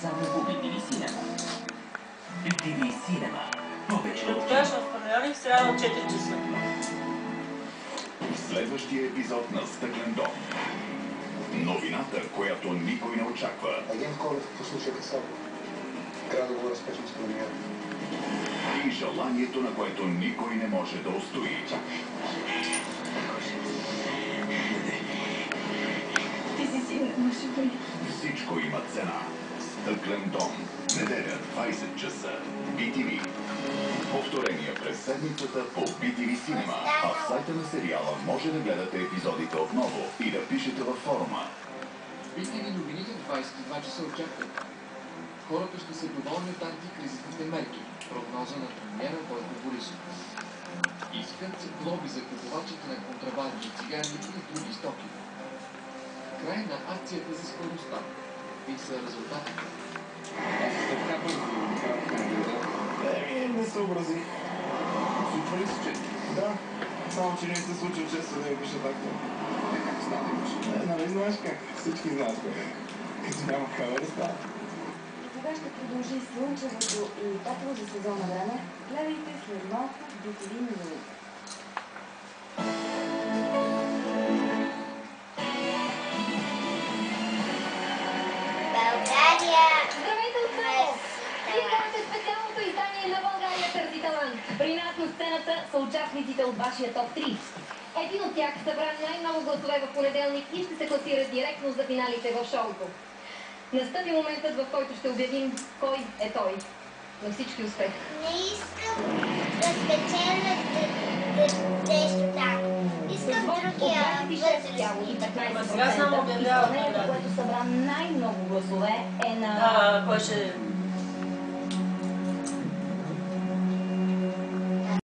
Само по BTV Cinema. BTV Cinema. Повече от Гледаш в панели в сряда от 4 часа. Следващия епизод на Стъклен дом. Новината, която никой не очаква. Агент Колев послуша Касапов. Трябва да го разпечем с премиера. И желанието, на което никой не може да устои. Ти си син на мъжа ми. Всичко има цена. Стъклен дом. Неделя, 20 часа. BTV. Повторение през седмицата по BTV Cinema. А в сайта на сериала може да гледате епизодите отново и да пишете във форума. BTV новините в 22 часа очакват. Хората ще са доволни от антикризисните мерки. Прогноза на премиера Бойко Борисов. Искат глоби за купувачите на контрабандни цигари и други стоки. Край на акцията за скоростта. И са резултатите. Не съобрази. Случва ли се често? Да. Само, че не се случва често да я пиша така. Как става имаш? Нали знаеш как? Всички знаят как. Като няма камера става. Кога ще продължи слънчевото и топло за сезона време, гледайте след малко BTV новини. България! Здравейте отново! Вие гледате специалното издание на България търси талант. При нас на сцената са участниците от вашия топ 3. Един от тях събра най-много гласове в понеделник и ще се класира директно за финалите в шоуто. Настъпи моментът, в който ще обявим кой е той. На всички успех! Не искам да спечеля нещо так. Искам другия от 26,15%. Сега само обявява. Което събра най-много гласове е на... Кой ще